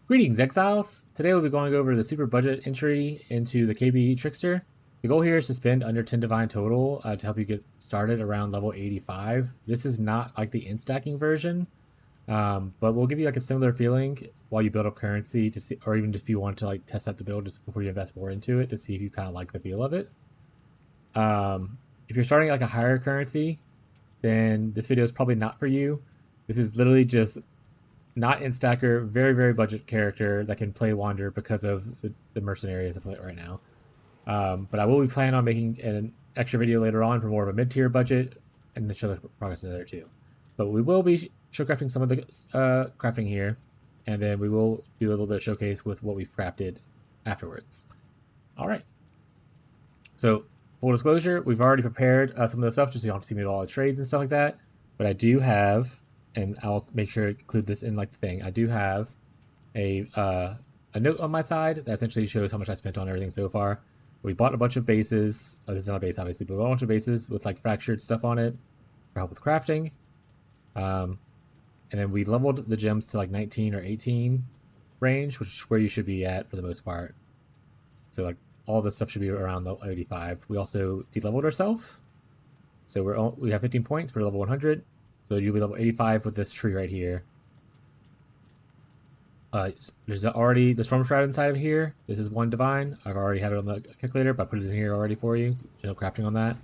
Greetings, Exiles! Today we'll be going over the super budget entry into the KB Trickster. The goal here is to spend under 10 divine total to help you get started around level 85. This is not like the INT stacking version, but we'll give you like a similar feeling while you build up currency to see, or even if you want to like test out the build just before you invest more into it to see if you kind of like the feel of it. If you're starting like a higher currency, then this video is probably not for you. This is literally just not INT stacker, very, very budget character that can play Wander because of the mercenaries I play right now. But I will be planning on making an extra video later on for more of a mid-tier budget and to show the progress in there too. But we will be showcasing some of the crafting here, and then we will do a little bit of showcase with what we've crafted afterwards. All right. So full disclosure, we've already prepared some of the stuff just so you don't have to see me do all the trades and stuff like that. But I do have, and I'll make sure to include this in like the thing, I do have a note on my side that essentially shows how much I spent on everything so far. We bought a bunch of bases. Oh, this is not a base, obviously, but we bought a bunch of bases with like fractured stuff on it for help with crafting. And then we leveled the gems to like 19 or 18 range, which is where you should be at for the most part. So like all this stuff should be around the 85. We also de-leveled ourselves. So we have 15 points. We're level 100. So you'll be level 85 with this tree right here. There's already the Storm Shroud inside of here. This is one divine. I've already had it on the calculator, but I put it in here already for you. No crafting on that.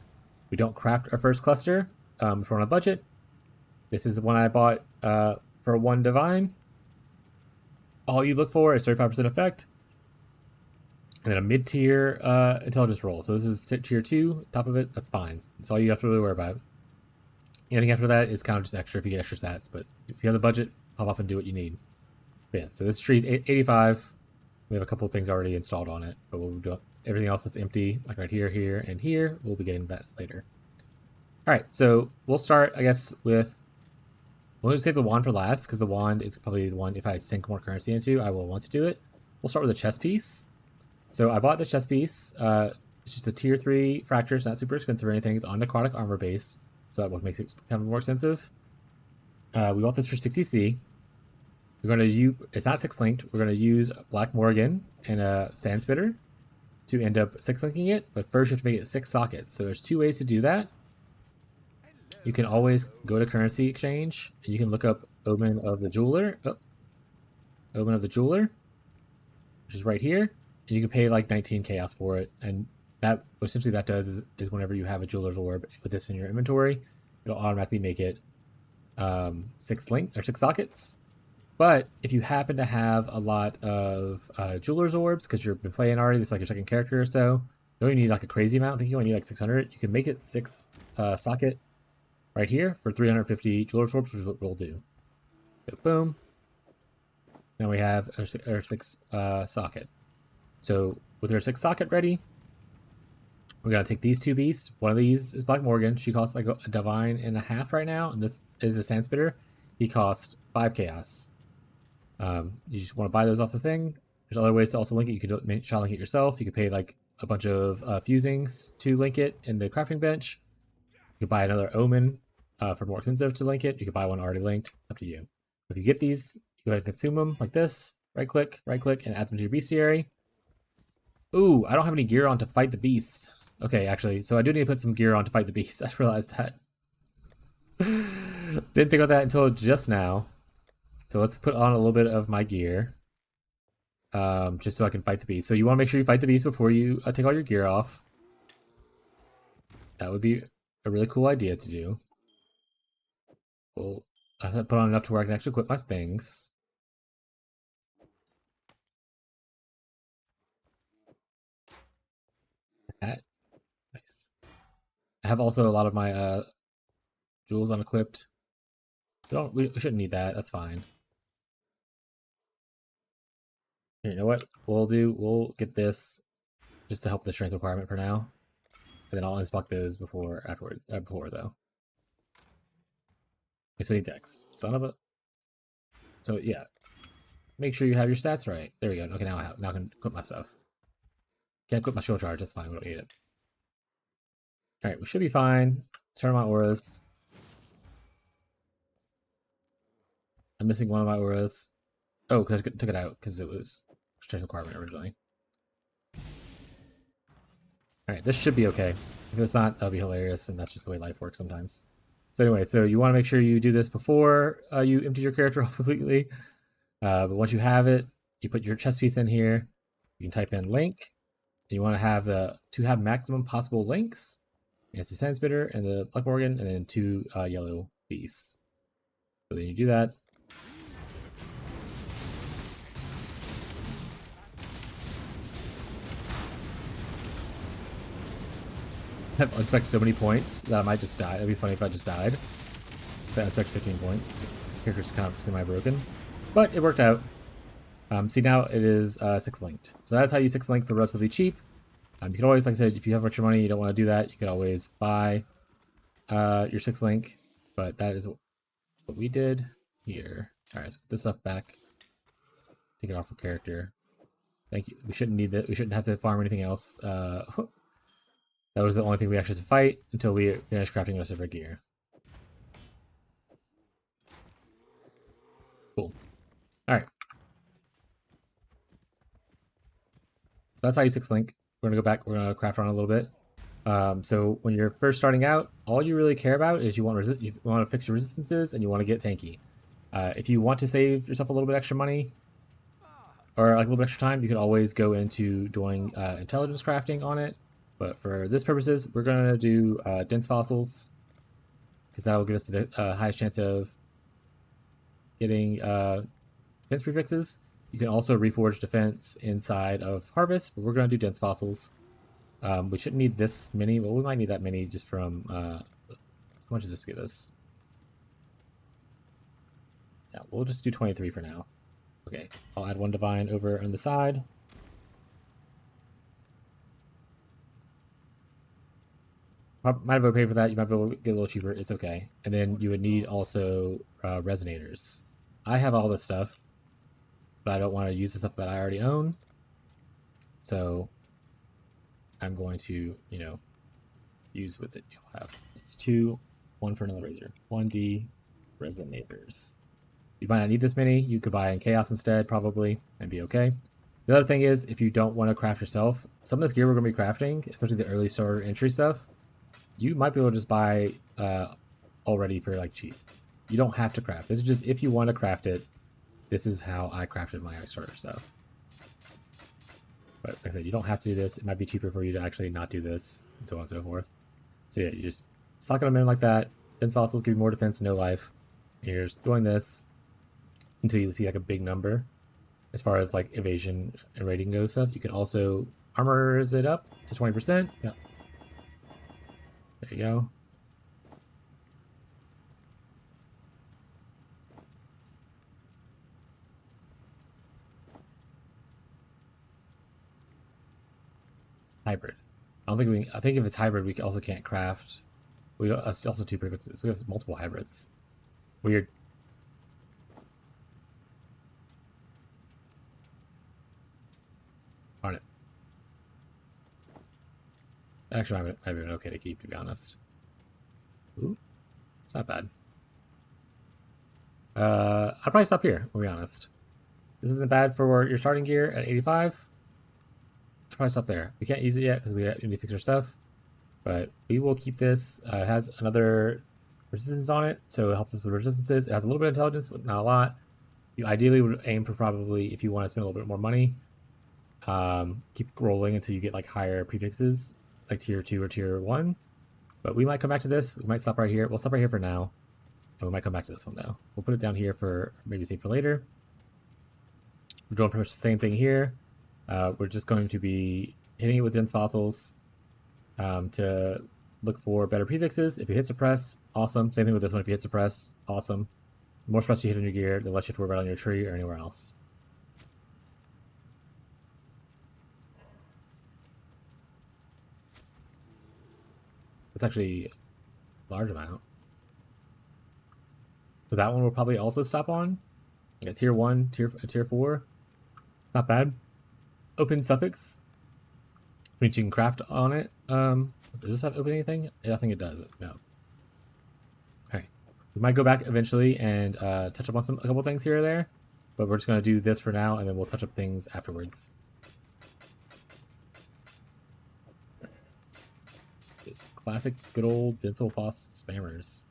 We don't craft our first cluster if we're on a budget. This is the one I bought for one divine. All you look for is 35% effect. And then a mid-tier intelligence roll. So this is tier 2, top of it. That's fine. That's all you have to really worry about. Anything after that is kind of just extra if you get extra stats. But if you have the budget, hop off and do what you need. But yeah, so this tree is 85. We have a couple of things already installed on it. But we'll do everything else that's empty, like right here, here, and here. We'll be getting that later. All right, so we'll start, I guess, with... We'll save the wand for last, because the wand is probably the one, if I sink more currency into, I will want to do it. We'll start with a chest piece. So I bought the chest piece. It's just a tier 3 fracture. It's not super expensive or anything. It's on necrotic armor base. So that makes it kind of more expensive. We bought this for 60C. We're going to use, it's not 6-linked. We're going to use Black Morgan and a Sand Spitter to end up 6-linking it. But first you have to make it 6 sockets. So there's 2 ways to do that. You can always go to currency exchange and you can look up Omen of the Jeweler. Oh, Omen of the Jeweler, which is right here. And you can pay like 19 chaos for it. And that essentially that does is whenever you have a jeweler's orb with this in your inventory, it'll automatically make it 6 sockets. But if you happen to have a lot of jeweler's orbs because you've been playing already, this is like your second character or so, you only need like a crazy amount. I think you only need like 600. You can make it 6 socket right here for 350 jeweler's orbs, which is what we'll do. So boom. Now we have our 6 socket. So with our 6 socket ready, we're going to take these 2 beasts. One of these is Black Morgan. She costs like a divine and a half right now. And this is a Sand Spitter. He costs 5 chaos. You just want to buy those off the thing. There's other ways to also link it. You can try to link it yourself. You could pay like a bunch of fusings to link it in the crafting bench. You could buy another Omen for more expensive to link it. You could buy one already linked. Up to you. If you get these, you go ahead and consume them like this. Right click, and add them to your bestiary. Ooh, I don't have any gear on to fight the beast. Okay, actually, so I do need to put some gear on to fight the beast. I realized that. Didn't think about that until just now. So let's put on a little bit of my gear. Just so I can fight the beast. So you want to make sure you fight the beast before you take all your gear off. That would be a really cool idea to do. Well, I have to put on enough to where I can actually equip my things. Nice. I have also a lot of my jewels unequipped. We shouldn't need that. That's fine. Here, you know what we'll get this just to help the strength requirement for now, and then I'll unspec those before though. Okay, so I need dex. Son of a. So yeah, make sure you have your stats right. There we go. Okay, now I can equip my stuff. Can't equip my shield charge. That's fine. We don't need it. All right, we should be fine. Turn on my auras. I'm missing one of my auras. Oh, because I took it out because it was strength requirement originally. All right, this should be okay. If it's not, that'll be hilarious, and that's just the way life works sometimes. So anyway, so you want to make sure you do this before you empty your character off completely. But once you have it, you put your chess piece in here. You can type in link. You want to have maximum possible links. It's the sand spitter and the black organ, and then 2 yellow beasts. So then you do that. I've unspec'd so many points that I might just die. It'd be funny if I just died. But I unspec'd 15 points. Character's kind of semi-broken. But it worked out. See, now it is 6-linked. So that's how you 6-link for relatively cheap. You can always, like I said, if you have extra money, you don't want to do that, you could always buy your 6-link. But that is what we did here. Alright, so put this stuff back. Take it off for character. Thank you. We shouldn't need that. We shouldn't have to farm anything else. That was the only thing we actually had to fight until we finished crafting the rest of our gear. Cool. Alright. That's how you 6-link. We're going to go back. We're going to craft on a little bit. So when you're first starting out, all you really care about is you want to fix your resistances and you want to get tanky. If you want to save yourself a little bit extra money or like a little bit extra time, you can always go into doing intelligence crafting on it. But for this purposes, we're going to do dense fossils because that will give us the highest chance of getting defense prefixes. You can also reforge defense inside of harvest, but we're going to do dense fossils. We shouldn't need this many. Well, we might need that many just from how much does this get us? Yeah, we'll just do 23 for now. Okay, I'll add 1 divine over on the side. Might have overpaid for that. You might be able to get a little cheaper. It's okay. And then you would need also resonators. I have all this stuff, but I don't want to use the stuff that I already own. So I'm going to, use with it. You'll have it's 2, 1 for another razor. 1D resonators. You might not need this many. You could buy in chaos instead, probably, and be okay. The other thing is, if you don't want to craft yourself, some of this gear we're going to be crafting, especially the early starter entry stuff, you might be able to just buy already for like cheap. You don't have to craft. This is just if you want to craft it. This is how I crafted my starter stuff. But like I said, you don't have to do this. It might be cheaper for you to actually not do this, and so on and so forth. So yeah, you just sock them in like that. Dense fossils give you more defense, no life. And you're just doing this until you see like a big number. As far as like evasion and rating goes stuff, you can also armors it up to 20%. Yeah. There you go. Hybrid. I think if it's hybrid, we also can't craft. We don't. It's also 2 prefixes. We have multiple hybrids. Weird. Darn it. Actually, might have been okay to keep, to be honest. Ooh, it's not bad. I'll probably stop here, to be honest. This isn't bad for your starting gear at 85. I'll probably stop there. We can't use it yet because we need to fix our stuff. But we will keep this. It has another resistance on it, so it helps us with resistances. It has a little bit of intelligence, but not a lot. You ideally would aim for probably, if you want to spend a little bit more money, keep rolling until you get like higher prefixes, like tier 2 or tier 1. But we might come back to this. We might stop right here. We'll stop right here for now. And we might come back to this one though. We'll put it down here for maybe save for later. We're doing pretty much the same thing here. We're just going to be hitting it with dense fossils to look for better prefixes. If you hit suppress, awesome. Same thing with this one. If you hit suppress, awesome. The more suppress you hit on your gear, the less you have to worry about on your tree or anywhere else. That's actually a large amount. So that one will probably also stop on. Yeah, tier 1, tier 4. It's not bad. Open suffix, which you can craft on it. Does this have open anything? I think it does. No. Alright. We might go back eventually and touch up on a couple things here or there. but we're just going to do this for now, and then we'll touch up things afterwards. Just classic good old dental floss spammers.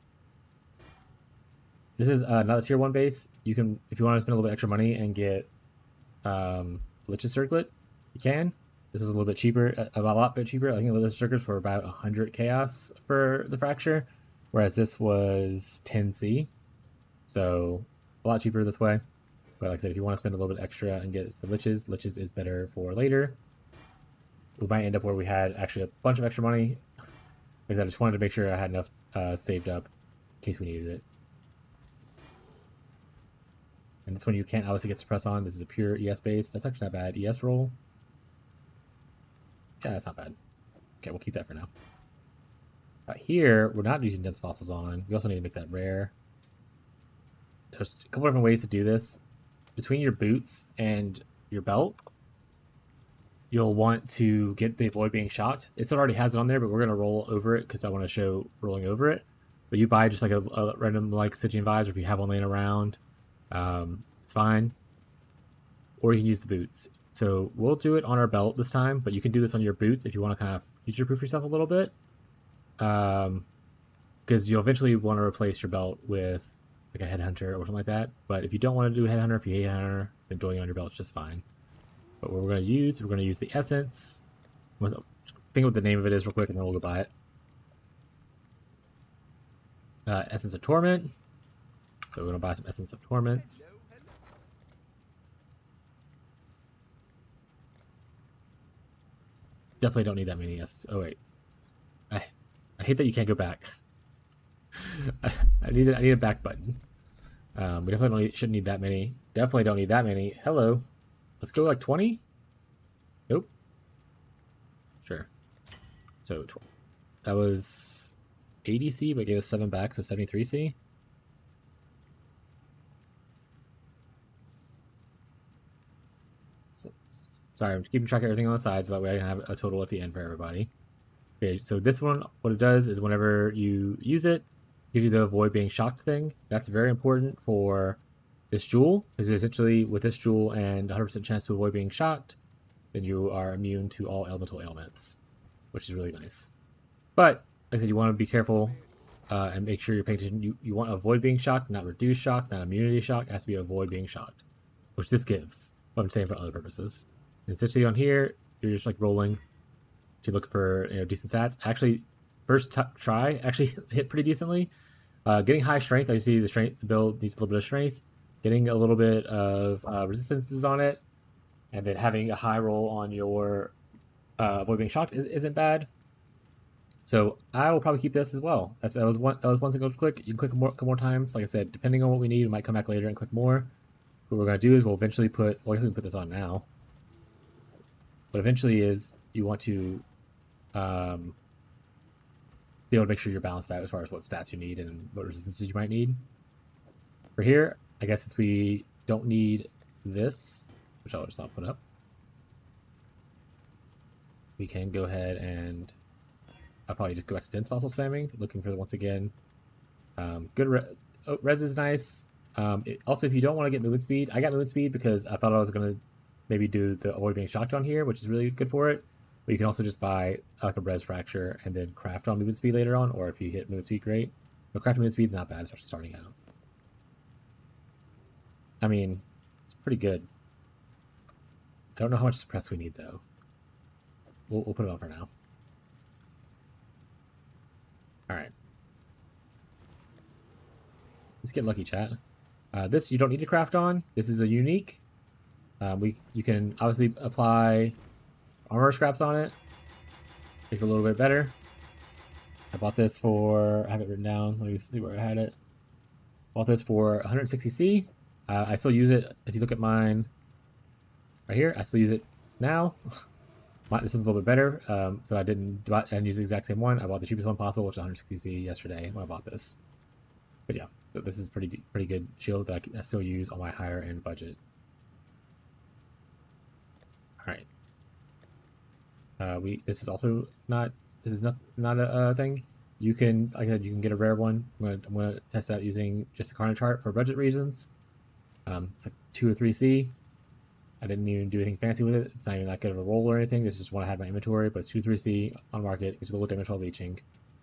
This is not a tier 1 base. You can, if you want to spend a little bit extra money and get Lich's Circlet, you can. This is a little bit cheaper, a lot bit cheaper. I think the Lich's Circlets for about 100 chaos for the fracture, whereas this was 10C. So a lot cheaper this way. But like I said, if you want to spend a little bit extra and get the Lich's is better for later. We might end up where we had actually a bunch of extra money, because I just wanted to make sure I had enough saved up in case we needed it. And this one you can't obviously get suppress on. This is a pure ES base. That's actually not bad. ES roll. Yeah, that's not bad. Okay, we'll keep that for now. Right here, we're not using dense fossils on. We also need to make that rare. There's a couple different ways to do this. Between your boots and your belt, you'll want to get the avoid being shocked. It already has it on there, but we're going to roll over it because I want to show rolling over it. But you buy just like a random like Stygian Vise, or if you have one laying around, it's fine. Or you can use the boots. So we'll do it on our belt this time, but you can do this on your boots if you want to kind of future-proof yourself a little bit. Because you'll eventually want to replace your belt with like a headhunter or something like that. But if you don't want to do a headhunter, if you hate headhunter, then doing it on your belt is just fine. But what we're going to use the essence. Think what the name of it is real quick, and then we'll go buy it. Essence of Torment. So we're going to buy some Essence of Torments. Definitely don't need that many Essence. Oh wait, I hate that you can't go back. I need a back button. We definitely shouldn't need that many. Definitely don't need that many. Hello. Let's go like 20? Nope. Sure. So that was 80C, but gave us 7 back, so 73C. Sorry, I'm keeping track of everything on the side so that way I can have a total at the end for everybody. Okay, so this one, what it does is whenever you use it, gives you the avoid being shocked thing. That's very important for this jewel, because essentially with this jewel and 100% chance to avoid being shocked, then you are immune to all elemental ailments, which is really nice. But like I said, you want to be careful and make sure you're paying attention. You want to avoid being shocked, not reduce shock, not immunity shock. It has to be avoid being shocked, which this gives. But I'm saying for other purposes. And essentially on here, you're just like rolling to look for decent stats. Actually, first try actually hit pretty decently. Getting high strength, I see the strength build needs a little bit of strength. Getting a little bit of resistances on it, and then having a high roll on your avoid being shocked isn't bad. So I will probably keep this as well. That was one single click. You can click a couple more times. Like I said, depending on what we need, we might come back later and click more. What we're going to do is we'll eventually put, well, I guess we can put this on now. But eventually is you want to be able to make sure you're balanced out as far as what stats you need and what resistances you might need. For here, I guess since we don't need this, which I'll just not put up, we can go ahead and I'll probably just go back to dense fossil spamming, looking for, once again, good res is nice. Also, if you don't want to get movement speed, I got movement speed because I thought I was going to maybe do the avoid being shocked on here, which is really good for it. But you can also just buy like a res fracture and then craft on movement speed later on, or if you hit movement speed, great. But crafting movement speed is not bad, especially starting out. I mean, it's pretty good. I don't know how much suppress we need though. We'll put it on for now. All right. Let's get lucky, chat. This you don't need to craft on. This is a unique. You can obviously apply armor scraps on it, make it a little bit better. I bought this for, I have it written down, let me see where I had it. Bought this for 160C. I still use it. If you look at mine right here, I still use it now. This one's a little bit better, so I didn't use the exact same one. I bought the cheapest one possible, which is 160C yesterday when I bought this. But yeah, so this is pretty good shield that I still use on my higher end budget. All right. This is also not a thing. You can, like I said, you can get a rare one. I'm gonna test out using just the Carnage chart for budget reasons. It's like 2 or 3C. I didn't even do anything fancy with it. It's not even that good of a roll or anything. This is just one I had in my inventory, but it's 2 3C on market. It's a little damage while leeching.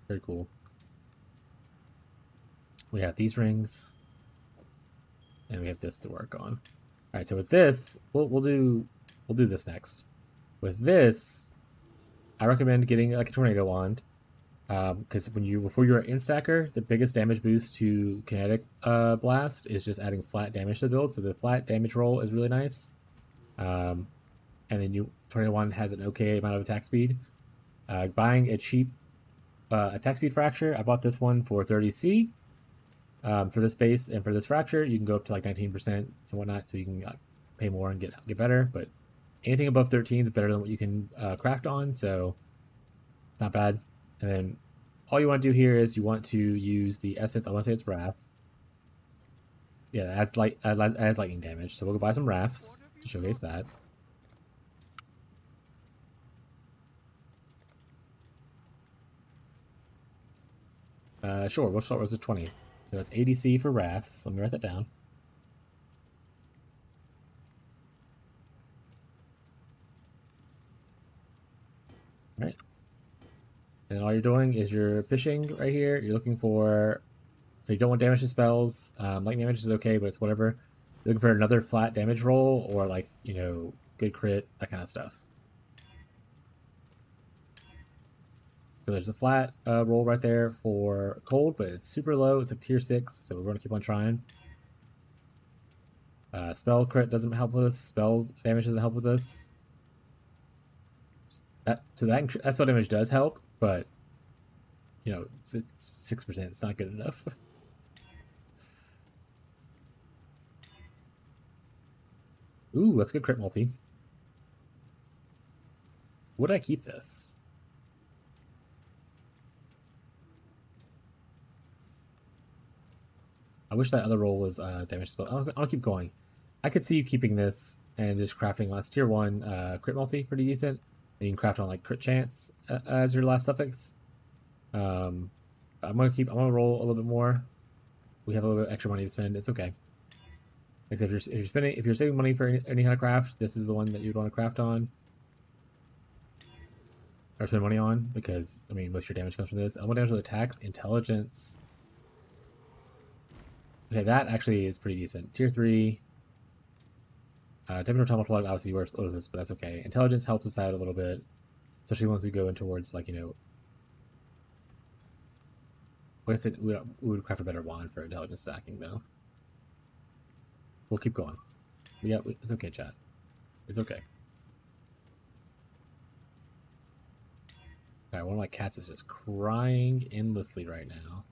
Very cool. We have these rings, and we have this to work on. All right, so with this, we'll do this next. With this, I recommend getting like a tornado wand, because before you're in stacker, the biggest damage boost to kinetic blast is just adding flat damage to the build. So the flat damage roll is really nice. And then tornado wand has an okay amount of attack speed. Buying a cheap attack speed fracture, I bought this one for 30C. For this base and for this fracture, you can go up to like 19% and whatnot, so you can pay more and get better. But anything above 13 is better than what you can craft on, so it's not bad. And then all you want to do here is you want to use the essence. I want to say it's Wrath. Yeah, adds lightning damage. So we'll go buy some Wraths to showcase that. Sure, we'll start with 20. So that's ADC for Wraths. Let me write that down. All right. And then all you're doing is you're fishing right here. You're looking for, so you don't want damage to spells. Lightning damage is okay, but it's whatever. You're looking for another flat damage roll or like, good crit, that kind of stuff. So there's a flat roll right there for cold, but it's super low. It's like tier 6, so we're going to keep on trying. Spell crit doesn't help with this. Spells damage doesn't help with this. That spell damage does help, but it's 6%. It's not good enough. Ooh, that's good crit multi. Would I keep this? I wish that other roll was damage spell. I'll keep going. I could see you keeping this and just crafting last tier 1 crit multi, pretty decent. And you can craft on like crit chance as your last suffix. I'm gonna roll a little bit more. We have a little bit extra money to spend. It's okay. Except if you're saving money for any kind of craft, this is the one that you'd want to craft on or spend money on, because most of your damage comes from this. Element damage with attacks, intelligence. Okay, that actually is pretty decent. Tier 3. Temperature multiplier obviously works with this, but that's okay. Intelligence helps us out a little bit, especially once we go in towards like like I said, we would craft a better wand for intelligence stacking though. We'll keep going. It's okay, chat. It's okay. Alright, one of my cats is just crying endlessly right now.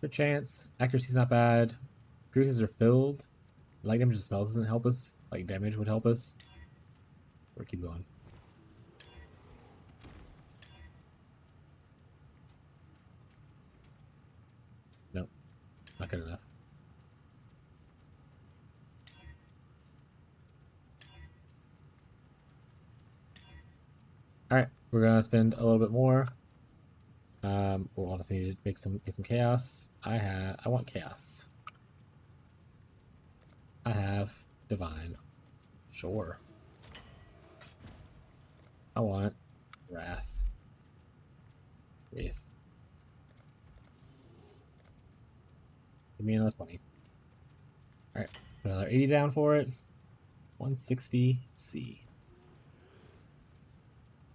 Good chance. Accuracy's not bad. Prefixes are filled. Light damage to spells doesn't help us. Like damage would help us. We'll keep going. Nope. Not good enough. Alright, we're gonna spend a little bit more. We'll obviously need to make some chaos. I want chaos. I have divine. Sure. I want wrath. Wraith. Give me another 20. Alright, put another 80 down for it. 160C.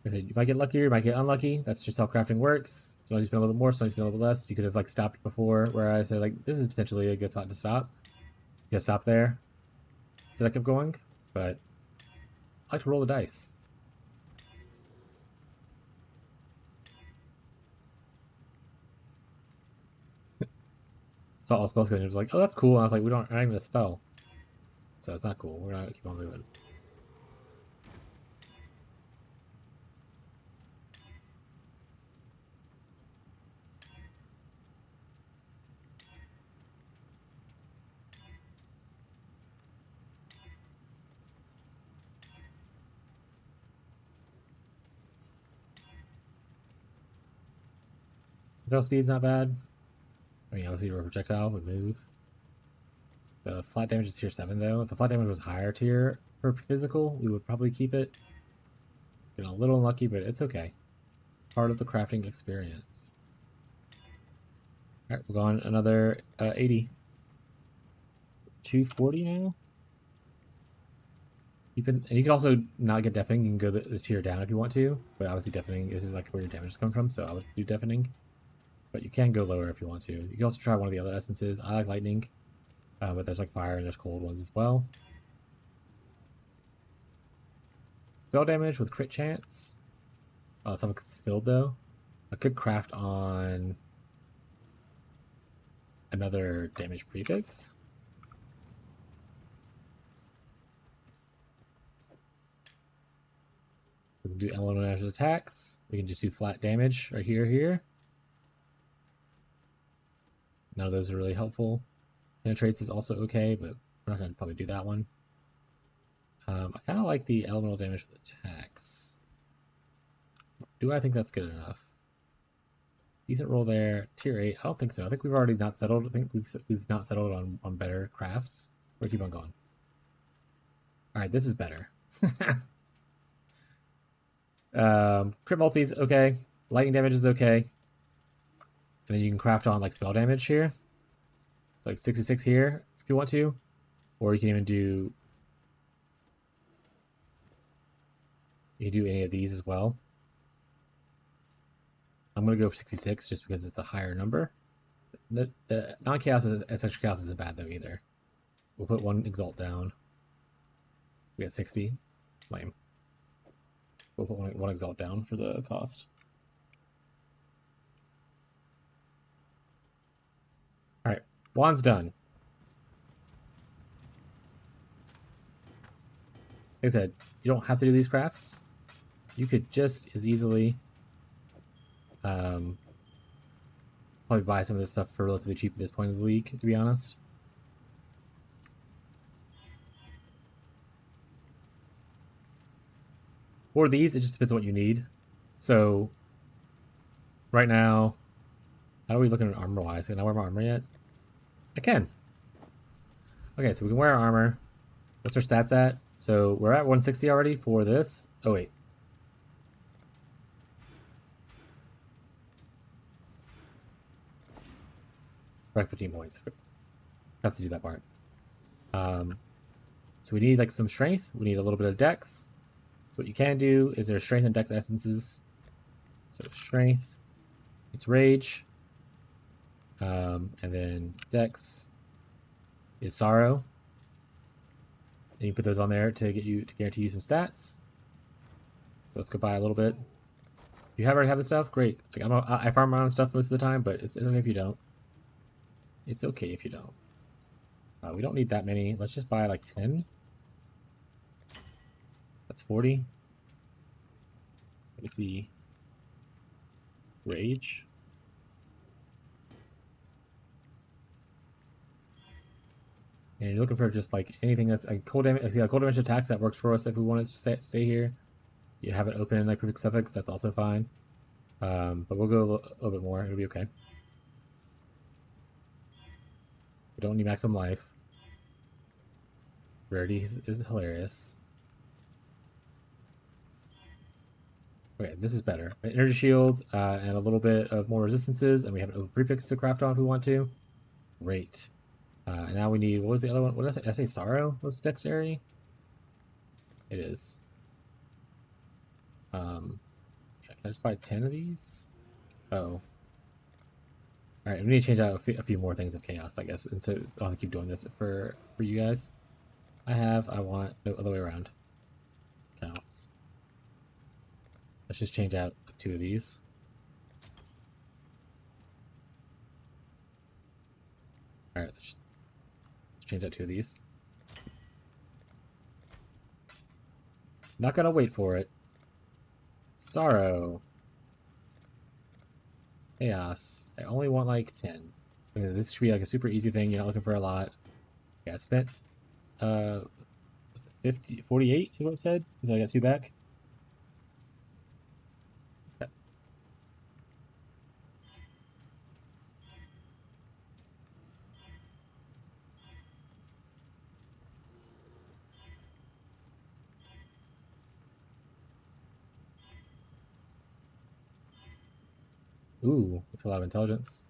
Like I said, you might get luckier, you might get unlucky. That's just how crafting works. Sometimes you spend a little bit more, sometimes you spend a little bit less. You could have like stopped before where I said like this is potentially a good spot to stop. You gotta stop there. So I kept going, but I like to roll the dice. So all spells going, it was like, oh that's cool. And I was like, we're not even a spell. So it's not cool. We're gonna keep on moving. Spell speed's not bad. Obviously your projectile would move. The flat damage is tier 7 though. If the flat damage was higher tier for physical, we would probably keep it. Getting a little unlucky, but it's okay. Part of the crafting experience. Alright, we're going another 80. 240 now? And you can also not get deafening. You can go the tier down if you want to, but obviously deafening, this is like where your damage is coming from, so I would do deafening. But you can go lower if you want to. You can also try one of the other essences. I like lightning, but there's like fire and there's cold ones as well. Spell damage with crit chance. Oh, something's filled though. I could craft on another damage prefix. We can do elemental damage attacks. We can just do flat damage right here. None of those are really helpful. Penetrates is also okay, but we're not going to probably do that one. I kind of like the elemental damage with attacks. Do I think that's good enough? Decent roll there. Tier 8. I don't think so. I think we've already not settled. I think we've not settled on better crafts. We'll keep on going. Alright, this is better. Crit multis, okay. Lightning damage is okay. And then you can craft on like spell damage here. It's like 66 here if you want to. Or you can even do... You can do any of these as well. I'm going to go for 66 just because it's a higher number. The non-chaos and essential chaos isn't bad though either. We'll put one exalt down. We got 60. Lame. We'll put one exalt down for the cost. Alright, wand's done. Like I said, you don't have to do these crafts. You could just as easily probably buy some of this stuff for relatively cheap at this point of the week, to be honest. Or these, it just depends on what you need. So, right now, how are we looking at armor-wise? Can I wear my armor yet? I can. Okay, so we can wear our armor. What's our stats at? So, we're at 160 already for this. Oh, wait. We're at 15 points. I have to do that part. So we need like some strength. We need a little bit of dex. So what you can do is there's strength and dex essences. So strength, it's rage, and then dex is sorrow. And you put those on there to get you to guarantee you some stats. So let's go buy a little bit. If you already have the stuff, great. Like I farm my own stuff most of the time, but it's okay if you don't. It's okay if you don't. We don't need that many. Let's just buy like 10. That's 40. Let me see. Rage. And you're looking for just like anything that's a cold damage. I see a cold damage attacks that works for us if we wanted to stay here. You have it open in like prefix suffix, that's also fine. But we'll go a little bit more. It'll be okay. We don't need maximum life. Rarity is hilarious. Okay, this is better. Energy shield and a little bit of more resistances, and we have an open prefix to craft on if we want to. Great. And now we need, what was the other one? What did I say? Did I say sorrow was dexterity? It is. Yeah, can I just buy 10 of these? Oh. Alright, we need to change out a few more things of chaos, I guess. And so I'll have to keep doing this for you guys. I want, no, other way around. Chaos. Let's just change out 2 of these. Alright, let's change out 2 of these. Not gonna wait for it. Sorrow. Chaos. I only want like 10. Okay, this should be like a super easy thing. You're not looking for a lot. Yeah, I spent was it 50, 48 is what it said? Because I got 2 back. Okay. Ooh, that's a lot of intelligence.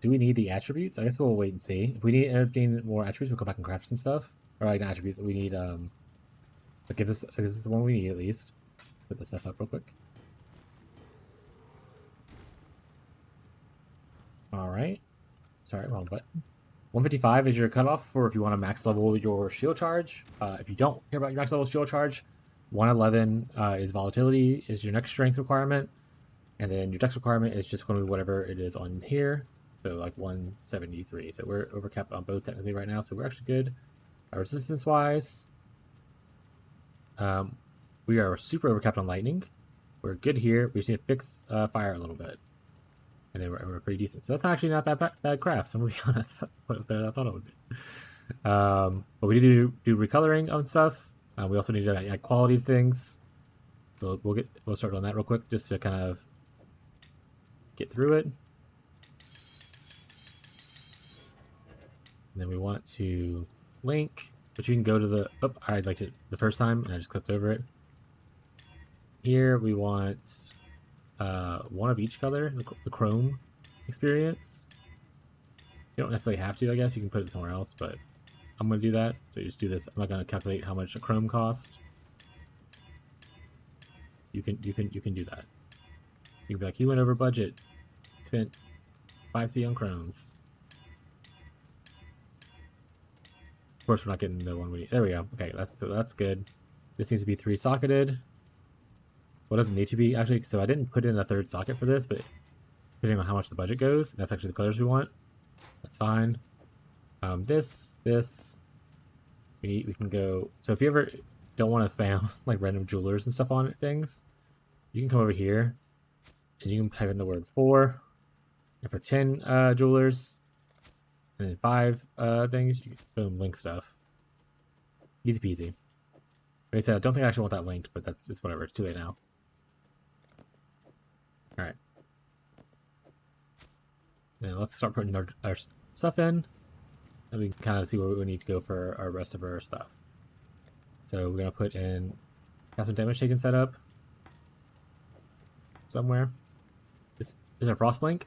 Do we need the attributes? I guess we'll wait and see. If we need more attributes, we'll go back and craft some stuff. Or like not attributes, we need but give this is the one we need at least. Let's put this stuff up real quick. Alright. Sorry, wrong button. 155 is your cutoff for if you want to max level your shield charge. If you don't care about your max level shield charge, 111 is volatility, is your next strength requirement. And then your dex requirement is just going to be whatever it is on here. So like 173. So we're overcapped on both technically right now. So we're actually good. Resistance wise, we are super overcapped on lightning. We're good here. We just need to fix fire a little bit. And then we're pretty decent. So that's actually not bad crafts. I'm going to be honest. What better than I thought it would be. But we need to do recoloring on stuff. We also need to add quality things. So we'll start on that real quick just to kind of get through it. And then we want to link, but you can go to the, I liked it the first time and I just clicked over it. Here we want one of each color, the chrome experience. You don't necessarily have to, I guess. You can put it somewhere else, but I'm going to do that. So you just do this. I'm not going to calculate how much a chrome cost. You can do that. You can be like, he went over budget. Spent 5C on chromes. Of course, we're not getting the one we need. There we go. Okay, that's good. This needs to be 3-socketed. What doesn't need to be, actually? So I didn't put in a third socket for this, but depending on how much the budget goes, that's actually the colors we want. That's fine. This, we can go. So if you ever don't want to spam like random jewelers and stuff on things, you can come over here and you can type in the word 4. And for 10 jewelers, and then 5 things, you can boom, link stuff. Easy peasy. Like I said, I don't think I actually want that linked, but it's whatever. It's too late now. Alright. Now let's start putting our stuff in. And we can kind of see where we need to go for our rest of our stuff. So we're going to put in custom damage taken setup somewhere. This is our frost blink.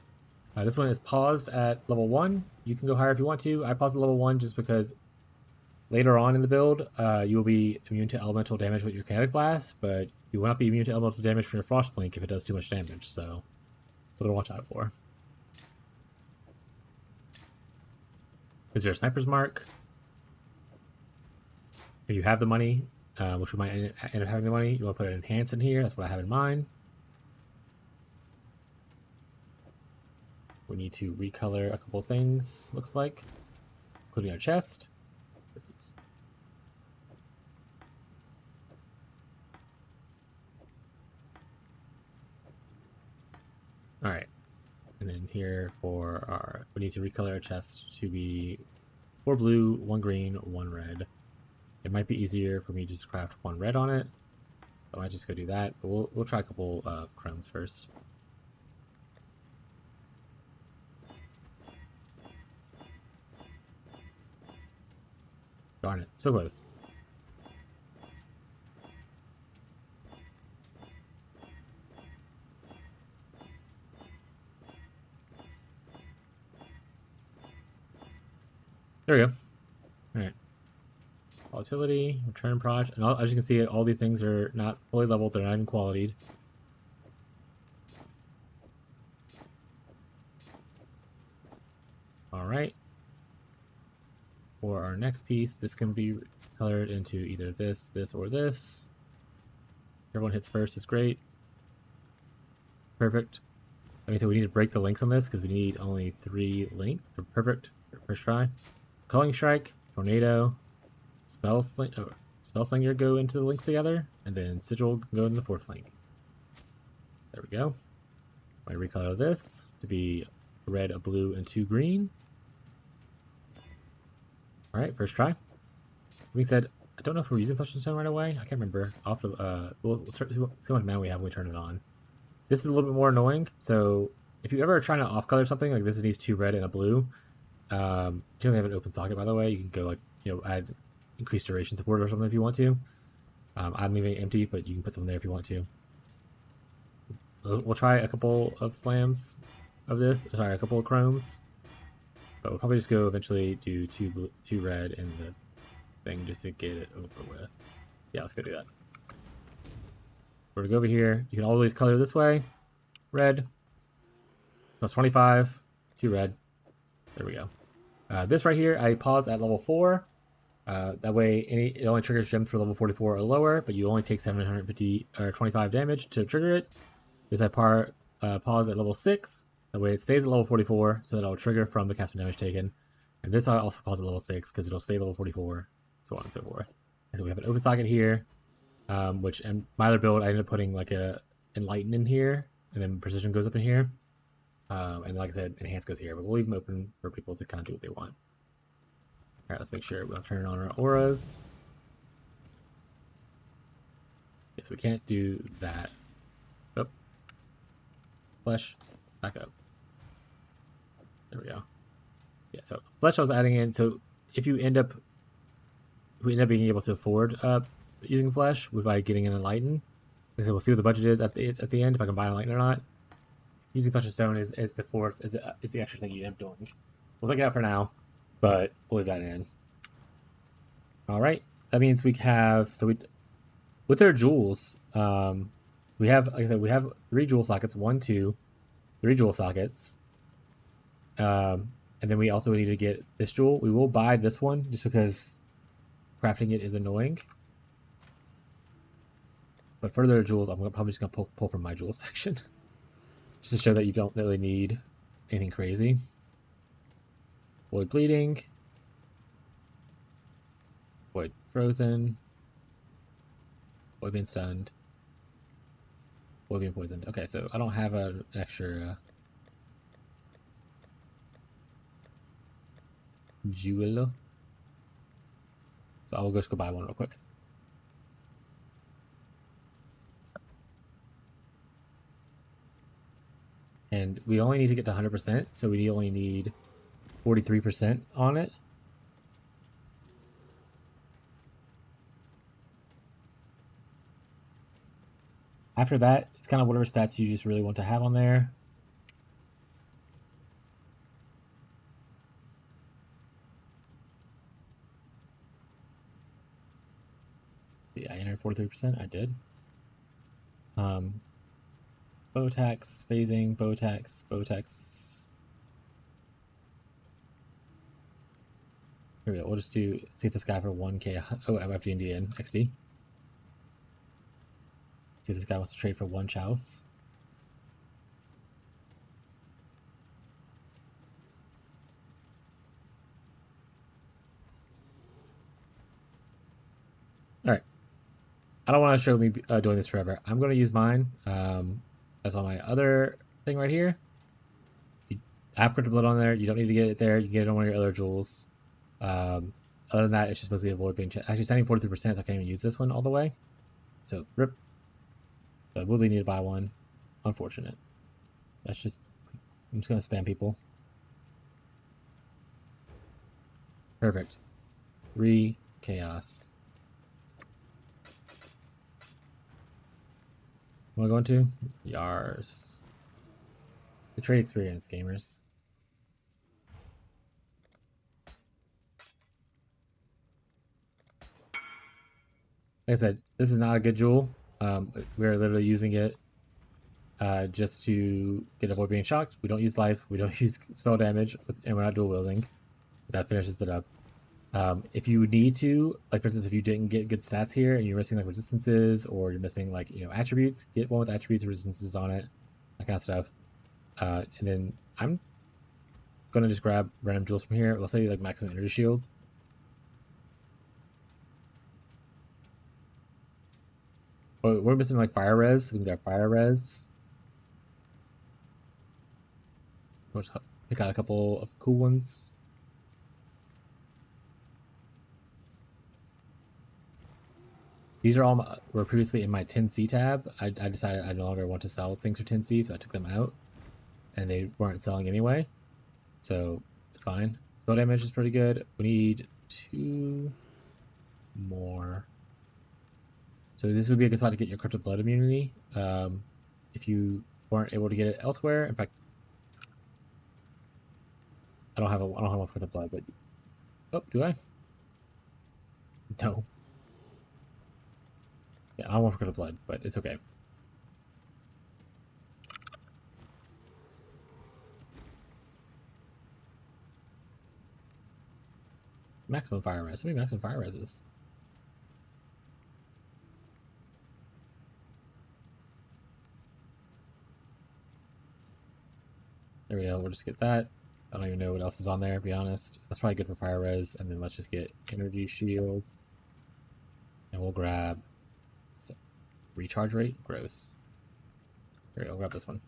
This one is paused at level 1. You can go higher if you want to. I paused at level 1 just because later on in the build, you will be immune to elemental damage with your kinetic blast, but you will not be immune to elemental damage from your frost blink if it does too much damage. So that's what I watch out for. Is there a sniper's mark? If you have the money, which we might end up having the money, you want to put an enhance in here. That's what I have in mind. We need to recolor a couple things, looks like, including our chest. This is all right. And then here for our, we need to recolor our chest to be 4 blue, 1 green, 1 red. It might be easier for me to just craft 1 red on it. I might just go do that, but we'll try a couple of chromes first. Darn it, so close. There we go. Alright. Volatility, return proj, and as you can see, all these things are not fully leveled, they're not even qualityed. Alright. For our next piece, this can be colored into either this, or this. Everyone hits first is great. Perfect. Like I said, we need to break the links on this because we need only 3 links. Perfect. First try. Culling Strike, Tornado, Spellslinger go into the links together, and then Sigil go in the 4th link. There we go. I recolor this to be red, a blue, and 2 green. Alright, first try. We said, I don't know if we're using Flesh and Stone right away. I can't remember. We'll see how much mana we have when we turn it on. This is a little bit more annoying. So if you ever are trying to off-color something, like this needs 2 red and a blue. You can have an open socket, by the way. You can go add increased duration support or something if you want to. I'm leaving it empty, but you can put something there if you want to. We'll try a couple of slams of this. Sorry, a couple of chromes. But we'll probably just go eventually do two red in the thing just to get it over with. Yeah, let's go do that. We're gonna go over here. You can always color this way. Red. Plus 25. 2 red. There we go. This right here, I pause at level 4. That way, it only triggers gems for level 44 or lower, but you only take 750 or 25 damage to trigger it. This I pause at level 6. That way, it stays at level 44, so that it'll trigger from the casting damage taken. And this I also pause at level 6 because it'll stay level 44, so on and so forth. And so we have an open socket here, which in my other build I ended up putting like a enlighten in here, and then precision goes up in here. And like I said, enhance goes here, but we'll leave them open for people to kind of do what they want. Alright, let's make sure we'll turn on our auras. Yes, we can't do that. Oh. Flesh, back up. There we go. Yeah, so flesh I was adding in, so if we end up being able to afford using flesh by getting an enlighten. Like I said, we'll see what the budget is at the end, if I can buy an enlighten or not. Using flesh and stone is the extra thing you end up doing. We'll take it out for now, but we'll leave that in. All right, that means we have with our jewels, we have, like I said, we have 3 jewel sockets, 1, 2, 3 jewel sockets, and then we also need to get this jewel. We will buy this one just because crafting it is annoying. But for the jewels, I'm probably just gonna pull from my jewel section. Just to show that you don't really need anything crazy. Void bleeding. Void frozen. Void being stunned. Void being poisoned. Okay, so I don't have an extra jewel. So I will just go buy one real quick. And we only need to get to 100%, so we only need 43% on it. After that, it's kind of whatever stats you just really want to have on there. Yeah, I entered 43%. I did. Bow attacks, phasing, bow attacks. Here we go. We'll just see if this guy for 1k. Oh, I'm FD in XD. See if this guy wants to trade for 1 chouse. All right. I don't want to show me doing this forever. I'm going to use mine. That's on my other thing right here. I have Crypto Blood on there. You don't need to get it there. You can get it on one of your other jewels. Other than that, it's just supposed to avoid being actually standing 43%, so I can't even use this one all the way. So rip. So I will need to buy one. Unfortunate. That's just, I'm just gonna spam people. Perfect. Chaos. What am I going to? Yars. The trade experience, gamers. Like I said, this is not a good jewel. We're literally using it just to get avoid being shocked. We don't use life. We don't use spell damage, and we're not dual wielding. That finishes it up. If you need to, like for instance, if you didn't get good stats here and you're missing like resistances or you're missing like, you know, attributes, get one with attributes or resistances on it, that kind of stuff. And then I'm gonna just grab random jewels from here. Let's say like maximum energy shield. Oh, we're missing like fire res. We can grab fire res. We'll just pick out a couple of cool ones. These are all were previously in my 10C tab. I decided I no longer want to sell things for 10C, so I took them out. And they weren't selling anyway. So it's fine. Spell damage is pretty good. We need 2 more. So this would be a good spot to get your Cryptic Blood immunity. If you weren't able to get it elsewhere. In fact, I don't have one for the blood, but oh, do I? No. Yeah, I don't want for the blood, but it's okay. Maximum fire res. How many maximum fire reses? There we go. We'll just get that. I don't even know what else is on there, to be honest. That's probably good for fire res. And then let's just get energy shield. And we'll grab recharge rate. Gross. Here we go. I'll grab this one.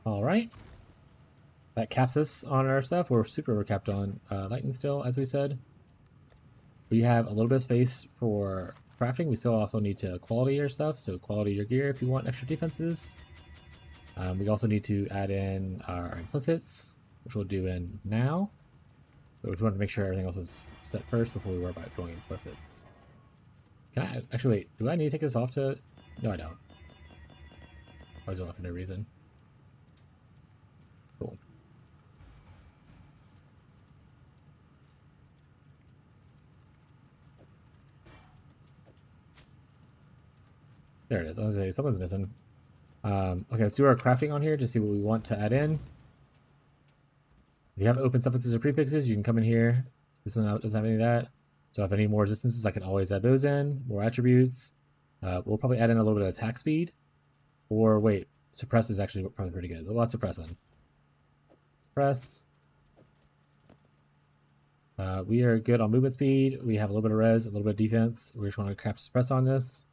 All right. That caps us on our stuff. We're super overcapped on lightning still, as we said. We have a little bit of space for crafting. We still also need to quality your stuff, so quality your gear if you want extra defenses. We also need to add in our implicits, which we'll do in now. But we just wanted to make sure everything else is set first before we worry about doing implicits. Can I actually wait? Do I need to take this off to? No, I don't. I was doing it for no reason. Cool. There it is. I was gonna say something's missing. Okay, let's do our crafting on here to see what we want to add in. If you have open suffixes or prefixes, you can come in here. This one doesn't have any of that. So if I need more resistances, I can always add those in. More attributes. We'll probably add in a little bit of attack speed. Or wait, suppress is actually probably pretty good. Let's suppress then. Suppress. We are good on movement speed. We have a little bit of res, a little bit of defense. We just want to craft suppress on this.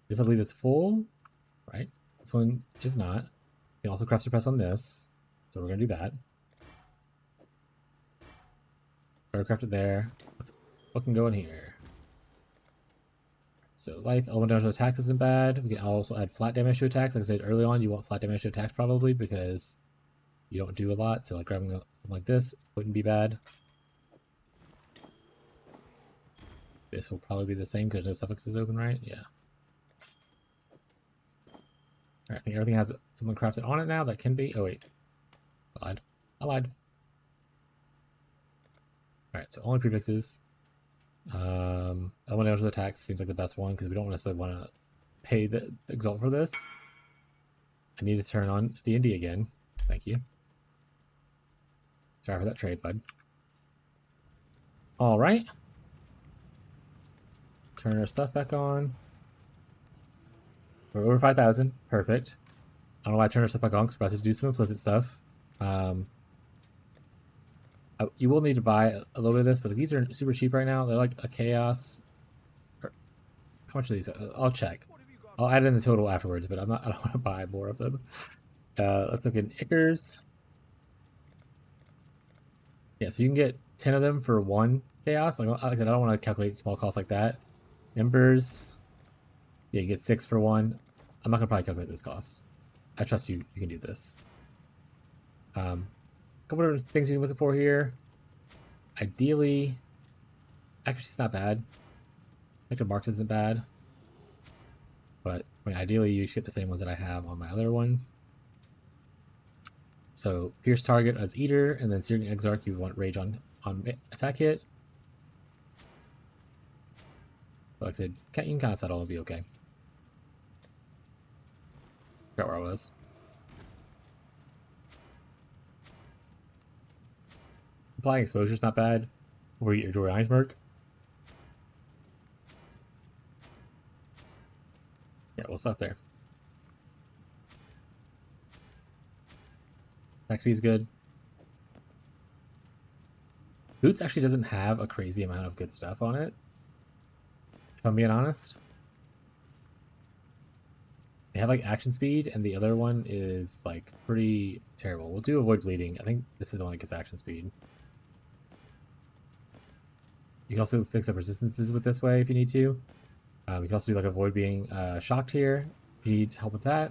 This I believe is full, right? This one is not. You can also craft suppress on this. So we're going to do that. Craft it there. Let's fucking go in here. So life, element damage to attacks isn't bad. We can also add flat damage to attacks. Like I said early on, you want flat damage to attacks probably because you don't do a lot. So like grabbing something like this wouldn't be bad. This will probably be the same because no suffixes open, right? Yeah. Alright, I think everything has something crafted on it now that can be. Oh wait. I lied. Alright, so only prefixes. Element damage to attacks seems like the best one because we don't necessarily want to pay the exalt for this. I need to turn on D&D again. Thank you. Sorry for that trade, bud. Alright. Turn our stuff back on. We're over 5,000. Perfect. I don't know why I turned our stuff back on because we're about to do some implicit stuff. You will need to buy a little bit of this, but these are super cheap right now. They're like a chaos. How much are these? I'll check. I'll add in the total afterwards, but I don't want to buy more of them. Let's look at Ickers. Yeah, so you can get 10 of them for 1 chaos. Like I said, I don't want to calculate small costs like that. Embers. Yeah, you get 6 for 1. I'm not gonna probably calculate this cost. I trust you. You can do this. A couple of things you're looking for here. Ideally, actually, it's not bad. Active marks isn't bad, but I mean, ideally, you should get the same ones that I have on my other one. So pierce target as eater, and then searing exarch you want rage on attack hit. But like I said, you can kind of settle and be okay. Forgot where I was. Applying exposure is not bad. Where you get your Doryani's Merc. Yeah, we'll stop there. Attack speed is good. Boots actually doesn't have a crazy amount of good stuff on it, if I'm being honest. They have like action speed, and the other one is like pretty terrible. We'll do avoid bleeding. I think this is the one that gets action speed. You can also fix up resistances with this way if you need to. You can also do like avoid being shocked here if you need help with that.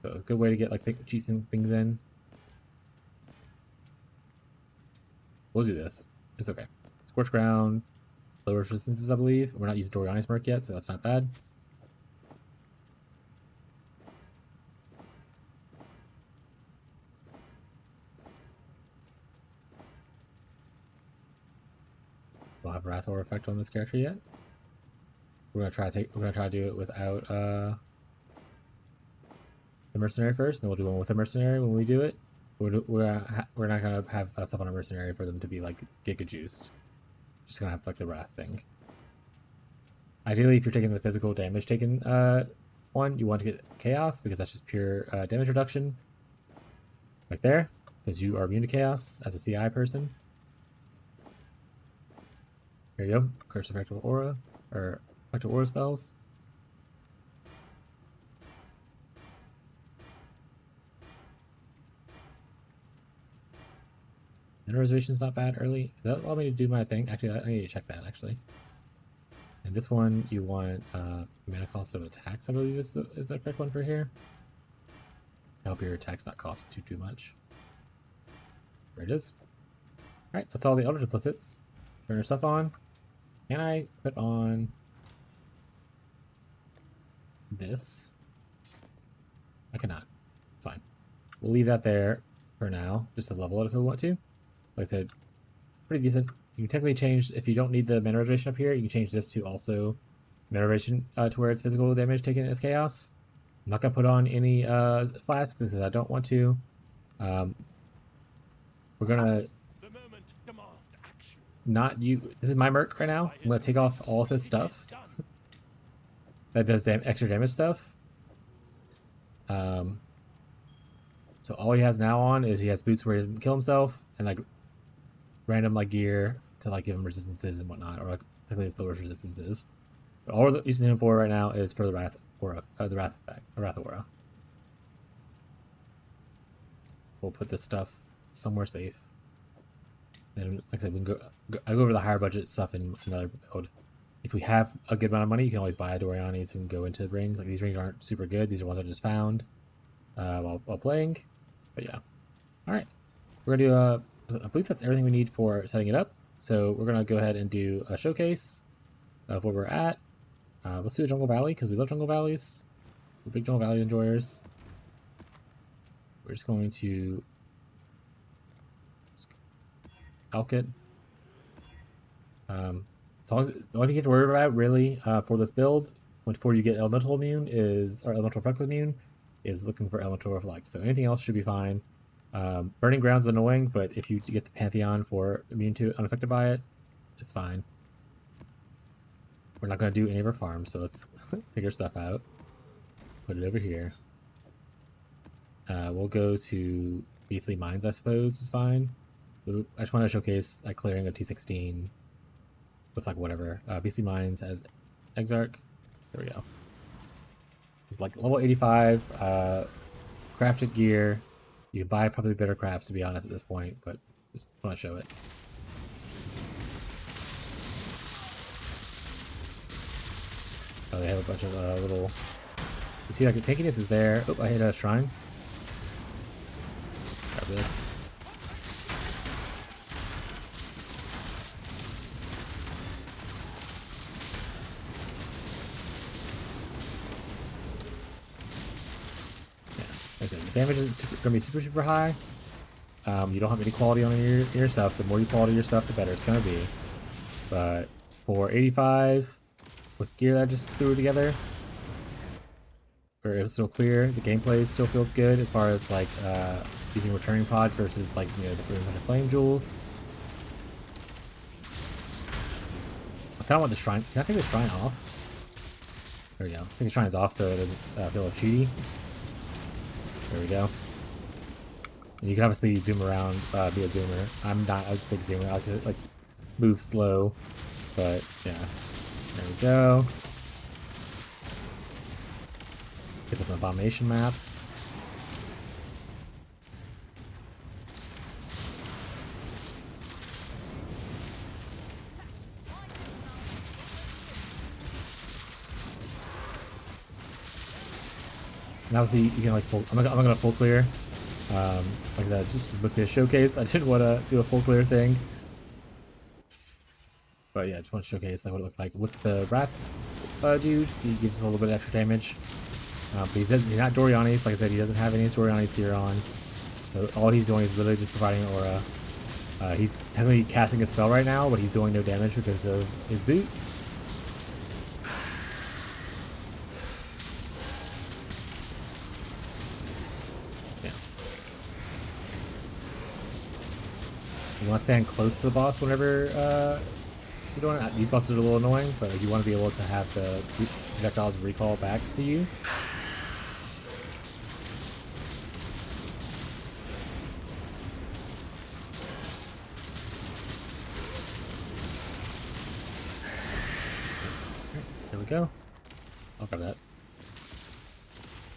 So a good way to get like cheat things in. We'll do this. It's okay. Scorch Ground, lower resistances, I believe. We're not using Doryani's Merc yet, so that's not bad. Don't have Wrath Aura effect on this character yet. We're gonna try to do it without the mercenary first, and then we'll do one with the mercenary when we do it. We're not gonna have stuff on a mercenary for them to be like giga juiced. Just gonna have like the Wrath thing. Ideally, if you're taking the physical damage taken one, you want to get Chaos because that's just pure damage reduction. Right there, because you are immune to Chaos as a CI person. There you go. Curse effective aura, or effective aura spells. Reservation's not bad early. That'll allow me to do my thing. Actually, I need to check that actually. And this one, you want mana cost of attacks, I believe is the correct one for here. Help your attacks not cost too much. There it is. Alright, that's all the Eldritch Implicits. Turn your stuff on. Can I put on this? I cannot. It's fine. We'll leave that there for now, just to level it if we want to. Like I said, pretty decent. You can technically change, if you don't need the mana reservation up here, you can change this to also mana reservation to where it's physical damage taken as chaos. I'm not going to put on any flasks because I don't want to. We're going to not use, this is my Merc right now. I'm going to take off all of his stuff that does extra damage stuff. So all he has now on is he has boots where he doesn't kill himself, and like random like gear to like give him resistances and whatnot, or like technically it's the lowest resistances. But all we're using him for right now is for the Wrath Aura, the Wrath effect, the Wrath Aura. We'll put this stuff somewhere safe. Then, like I said, we can I go over the higher budget stuff in another build. If we have a good amount of money, you can always buy a Doryani's and go into rings. Like these rings aren't super good. These are ones I just found while playing. But yeah. All right. We're gonna do I believe that's everything we need for setting it up. So we're gonna go ahead and do a showcase of where we're at. Let's do a Jungle Valley because we love Jungle Valleys. We're big Jungle Valley enjoyers. We're just going to elk it. The only thing you have to worry about really for this build, before you get elemental immune or elemental reflect immune, is looking for elemental reflect. So anything else should be fine. Burning Ground's annoying, but if you get the Pantheon for immune to unaffected by it, it's fine. We're not going to do any of our farms, so let's take our stuff out. Put it over here. We'll go to Beastly Mines, I suppose, is fine. I just want to showcase like clearing a T16 with like whatever. Beastly Mines as Exarch. There we go. He's like level 85, crafted gear. You can buy probably better crafts to be honest at this point, but just want to show it. Oh, they have a bunch of little. You see, like the tankiness is there. Oh, I hit a shrine. Grab this. The damage isn't going to be super high. You don't have any quality on your stuff. The more you quality your stuff, the better it's going to be. But for 85, with gear that I just threw together, where it was still clear, the gameplay still feels good as far as like using returning pods versus like the flame jewels. I kind of want the shrine. Can I take the shrine off? There we go. I think the shrine's off so it doesn't feel cheaty. There we go. And you can obviously zoom around, be a zoomer. I'm not a big zoomer. I like to like move slow, but yeah. There we go. It's an abomination map. And obviously you can like full. I'm not gonna full clear. Like that, just mostly a showcase. I didn't want to do a full clear thing, But yeah, I just want to showcase like what it looked like with the Wrath dude. He gives us a little bit of extra damage. But he's not Doryani's. Like I said, he doesn't have any Doryani's gear on. So all he's doing is literally just providing an aura. He's technically casting a spell right now, but he's doing no damage because of his boots. Yeah. You want to stand close to the boss whenever you're doing it. These bosses are a little annoying, but you want to be able to have the projectiles recall back to you. There we go. I'll grab that.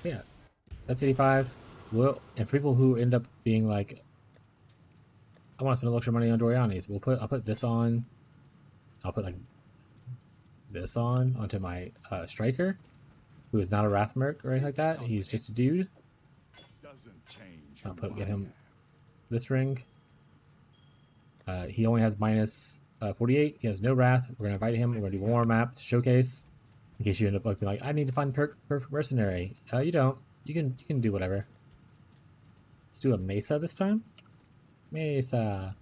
Yeah, that's 85. Well, and for people who end up being like, I want to spend a little extra money on Doryani's, I'll put this on. I'll put like this onto my striker, who is not a Wrath Merc or anything like that. He's just a dude. I'll give him this ring. He only has minus 48. He has no Wrath. We're gonna invite him. We're gonna do one more map to showcase. In case you end up looking like, I need to find the perfect mercenary. You don't. You can do whatever. Let's do a Mesa this time. Mesa.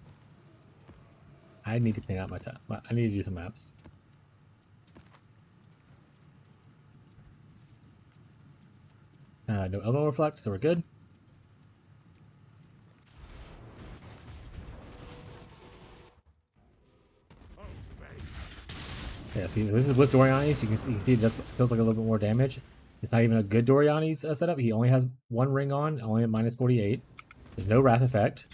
I need to clean out my I need to do some maps. No elbow reflect, so we're good. Yeah, see, this is with Doryani's. You can see it feels like a little bit more damage. It's not even a good Doryani's setup. He only has one ring on, only at minus 48. There's no Wrath effect.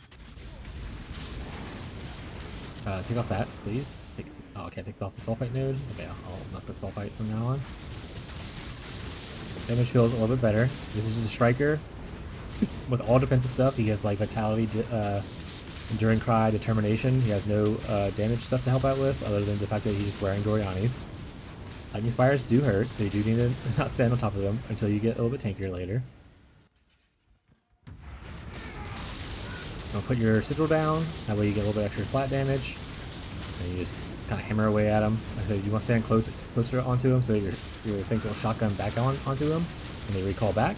Take off that, please. Oh, I can't take off the sulfite node. Okay, I'll not put sulfite from now on. Damage feels a little bit better. This is just a striker with all defensive stuff. He has like vitality, enduring cry, determination. He has no damage stuff to help out with, other than the fact that he's just wearing Doryani's. Lightning spires do hurt, so you do need to not stand on top of them until you get a little bit tankier later. I'll put your sigil down. That way you get a little bit extra flat damage, and you just kind of hammer away at him. Like I said, you want to stand closer onto him, so that your thing will shotgun back onto him, and they recall back.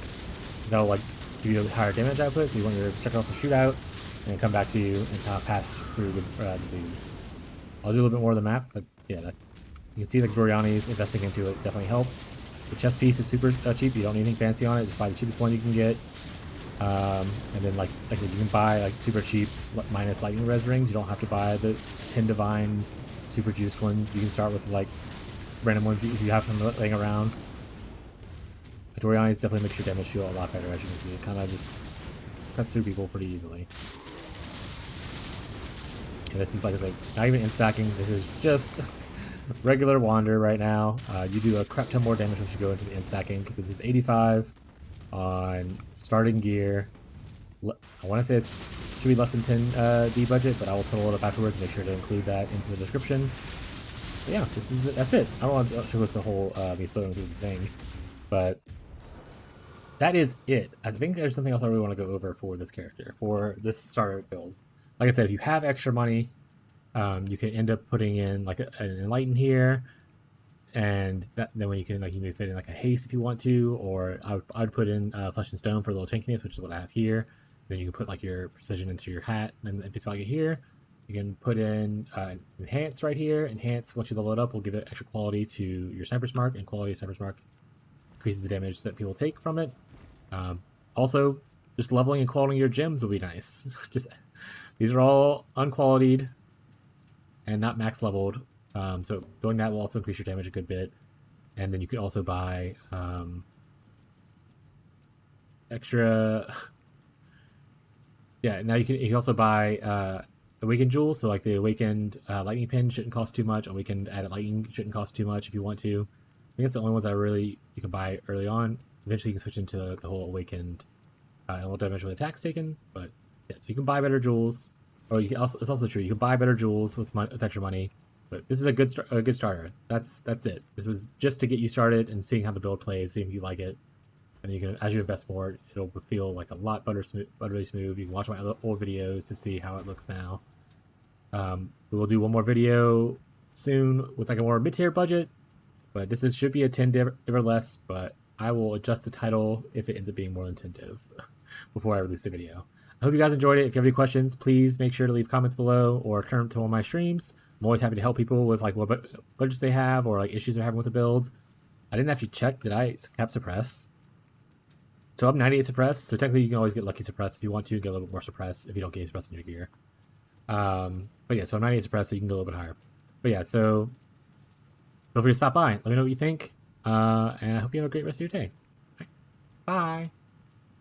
That'll like give you a higher damage output. So you want your projectiles to shoot out, and then come back to you and kind of pass through the dude. I'll do a little bit more of the map, but yeah, you can see the Doryani's investing into it definitely helps. The chest piece is super cheap. You don't need anything fancy on it. Just buy the cheapest one you can get. And then like I said, you can buy like super cheap minus lightning res rings. You don't have to buy the 10 divine super juiced ones. You can start with like random ones if you have them laying around. The Doryani's definitely makes your damage feel a lot better, as you can see. It kind of just cuts through people pretty easily. And this is, like I said, not even in stacking. This is just regular Wander right now. You do a crap ton more damage once you go into the in stacking. This is 85 on starting gear. I want to say it should be less than 10 D budget, but I will total it up afterwards. Make sure to include that into the description. But yeah, that's it. I don't want to show us the whole me floating through the thing, but that is it. I think there's something else I really want to go over for this character, for this starter build. Like I said, if you have extra money, you can end up putting in like an Enlighten here, and then when you can, like, you may fit in like a haste if you want to, or I would put in Flesh and Stone for a little tankiness, which is what I have here. Then you can put like your precision into your hat, and empty spot here. You can put in Enhance right here. Enhance, once you level it up, will give it extra quality to your Sniper's Mark, and quality of Sniper's Mark increases the damage that people take from it. Also, just leveling and quality your gems will be nice. These are all unqualitied and not max leveled, so doing that will also increase your damage a good bit. And then you can also buy extra. Yeah, now you can also buy Awakened Jewels. So like the Awakened Lightning Pin shouldn't cost too much. Awakened Added Lightning shouldn't cost too much if you want to. I think it's the only ones that you can buy early on. Eventually you can switch into the whole Awakened and will damage with attacks taken. But yeah, so you can buy better jewels. Or you can it's also true, you can buy better jewels with extra money. But this is a good starter. That's it. This was just to get you started and seeing how the build plays, seeing if you like it. And you can, as you invest more, it'll feel like a lot buttery smooth. You can watch my old videos to see how it looks now. We will do one more video soon with like a more mid-tier budget, but should be a 10 div or less, but I will adjust the title if it ends up being more than 10 div before I release the video. I hope you guys enjoyed it. If you have any questions, please make sure to leave comments below or turn to one of my streams. I'm always happy to help people with like what budgets they have or like issues they're having with the build. I didn't actually check, did I cap suppress? So I'm 98 suppress, so technically you can always get lucky suppress if you want to, get a little bit more suppress if you don't get suppress in your gear. But yeah, so I'm 98 suppress, so you can go a little bit higher. But yeah, so feel free to stop by. Let me know what you think, and I hope you have a great rest of your day. Bye.